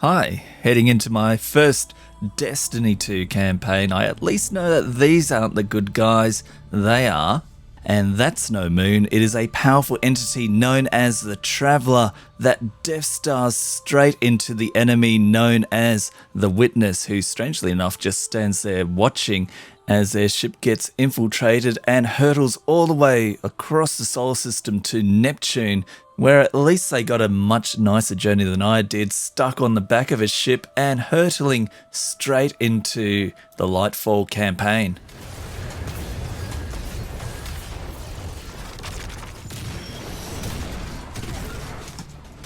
Hi, heading into my first Destiny 2 campaign, I at least know that these aren't the good guys, they are. And that's no moon, it is a powerful entity known as the Traveler that Death Stars straight into the enemy known as the Witness, who strangely enough just stands there watching as their ship gets infiltrated and hurtles all the way across the solar system to Neptune, where at least they got a much nicer journey than I did, stuck on the back of a ship and hurtling straight into the Lightfall campaign.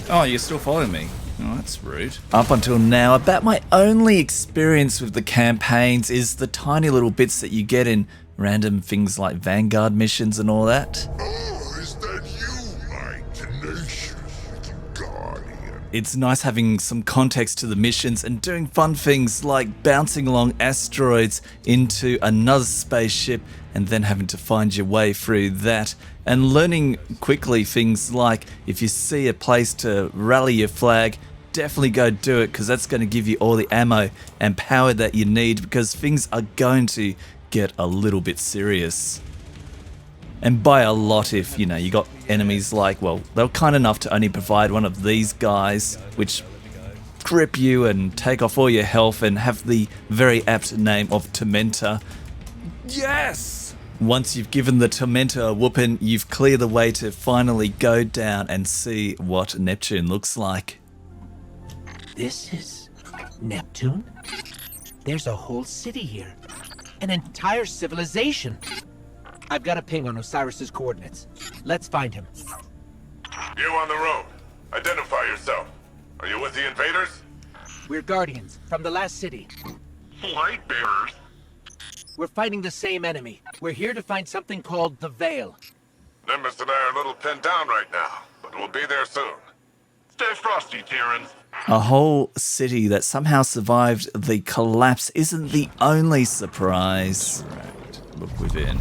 Oh, you're still following me? Oh, that's rude. Up until now, about my only experience with the campaigns is the tiny little bits that you get in random things like Vanguard missions and all that. Oh, is that you, my tenacious guardian? It's nice having some context to the missions and doing fun things like bouncing along asteroids into another spaceship and then having to find your way through that, and learning quickly things like if you see a place to rally your flag, definitely go do it, because that's going to give you all the ammo and power that you need, because things are going to get a little bit serious. And by a lot, if you got enemies like, well, they were kind enough to only provide one of these guys, which grip you and take off all your health and have the very apt name of Tormentor. Yes! Once you've given the Tormentor a whooping, you've cleared the way to finally go down and see what Neptune looks like. This is Neptune? There's a whole city here. An entire civilization. I've got a ping on Osiris's coordinates. Let's find him. You on the road. Identify yourself. Are you with the invaders? We're Guardians from the last city. Light bearers. We're fighting the same enemy. We're here to find something called the Veil. Nimbus and I are a little pinned down right now, but we'll be there soon. Stay frosty, Terrans. A whole city that somehow survived the collapse isn't the only surprise. Right, look within.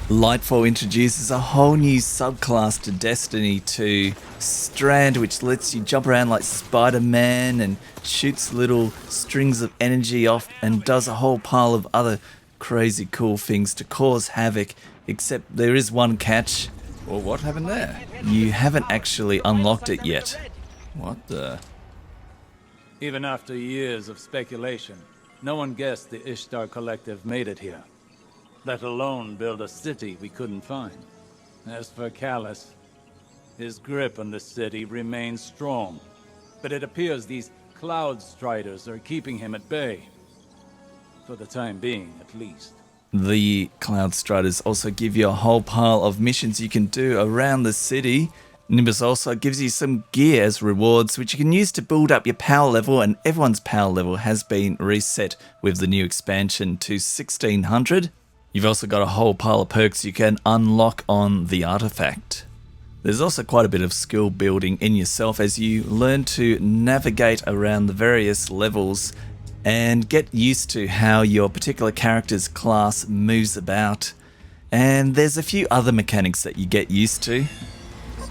Lightfall introduces a whole new subclass to Destiny 2, Strand, which lets you jump around like Spider-Man and shoots little strings of energy off and does a whole pile of other crazy cool things to cause havoc, except there is one catch. Well, what happened there? You haven't actually unlocked it yet. What the? Even after years of speculation, no one guessed the Ishtar Collective made it here, let alone build a city we couldn't find. As for Callus, his grip on the city remains strong, but it appears these Cloud Striders are keeping him at bay. For the time being, at least. The Cloud Striders also give you a whole pile of missions you can do around the city. Nimbus also gives you some gear as rewards, which you can use to build up your power level, and everyone's power level has been reset with the new expansion to 1600. You've also got a whole pile of perks you can unlock on the artifact. There's also quite a bit of skill building in yourself as you learn to navigate around the various levels and get used to how your particular character's class moves about. And there's a few other mechanics that you get used to.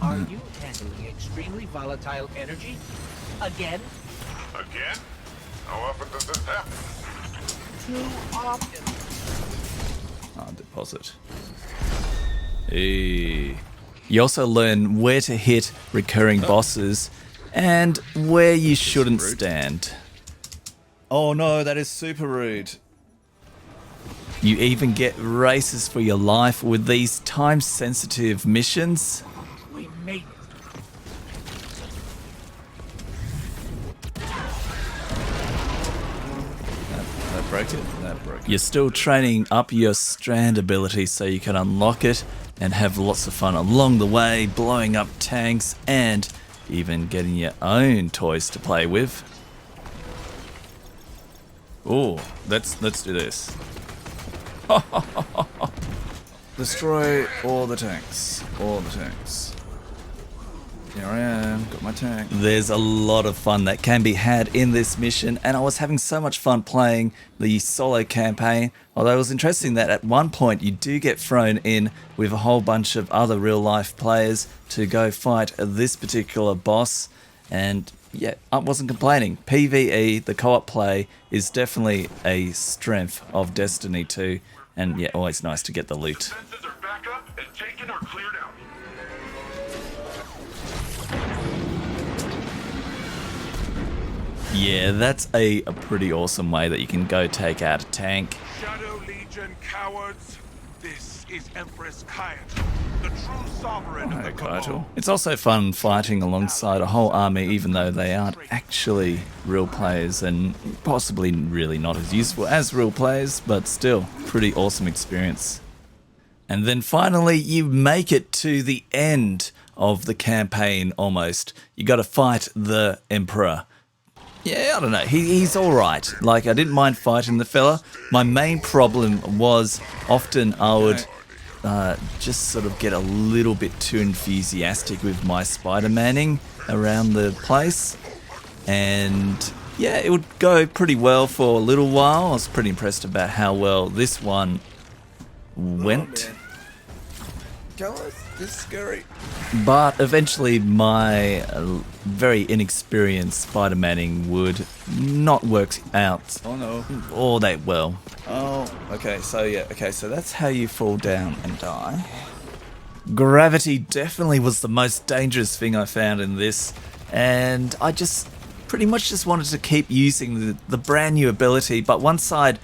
Are you handling extremely volatile energy? Again? Again? How often does this happen? Too often. Deposit. Hey. You also learn where to hit recurring bosses and where you shouldn't stand. Oh no, that is super rude. You even get races for your life with these time-sensitive missions. We made it. That broke it? That broke it. You're still training up your Strand ability so you can unlock it and have lots of fun along the way, blowing up tanks and even getting your own toys to play with. Oh, let's do this. Destroy all the tanks. All the tanks. Here I am, got my tank. There's a lot of fun that can be had in this mission, and I was having so much fun playing the solo campaign, although it was interesting that at one point you do get thrown in with a whole bunch of other real-life players to go fight this particular boss, and yeah, I wasn't complaining. PvE, the co-op play, is definitely a strength of Destiny 2, and yeah, always nice to get the loot. Defenses are back up and taken or cleared out. Yeah, that's a pretty awesome way that you can go take out a tank. Shadow Legion cowards, this is Empress Kaito, the true sovereign of the Cabal. It's also fun fighting alongside a whole army, even though they aren't actually real players and possibly really not as useful as real players, but still, pretty awesome experience. And then finally, you make it to the end of the campaign almost. You got to fight the Emperor. Yeah, I don't know. He's all right. Like, I didn't mind fighting the fella. My main problem was often I would just sort of get a little bit too enthusiastic with my Spider-Manning around the place. And yeah, it would go pretty well for a little while. I was pretty impressed about how well this one went. This is scary. But eventually my very inexperienced Spider-Manning would not work out all that well. Oh, okay, so yeah, okay, so that's how you fall down and die. Gravity definitely was the most dangerous thing I found in this, and I just pretty much just wanted to keep using the brand new ability, but once I'd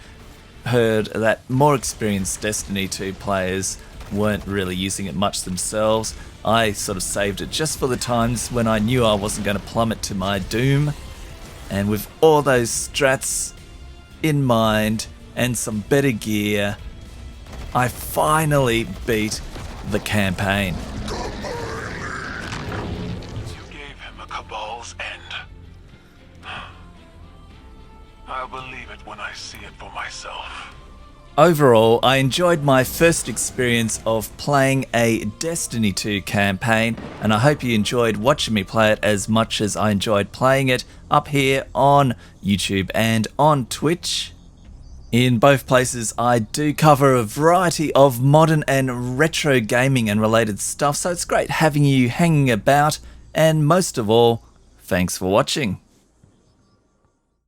heard that more experienced Destiny 2 players weren't really using it much themselves, I sort of saved it just for the times when I knew I wasn't going to plummet to my doom. And with all those strats in mind and some better gear, I finally beat the campaign. You gave him a Cabal's end. I'll believe it when I see it for myself. Overall, I enjoyed my first experience of playing a Destiny 2 campaign, and I hope you enjoyed watching me play it as much as I enjoyed playing it up here on YouTube and on Twitch. In both places, I do cover a variety of modern and retro gaming and related stuff, so it's great having you hanging about, and most of all, thanks for watching.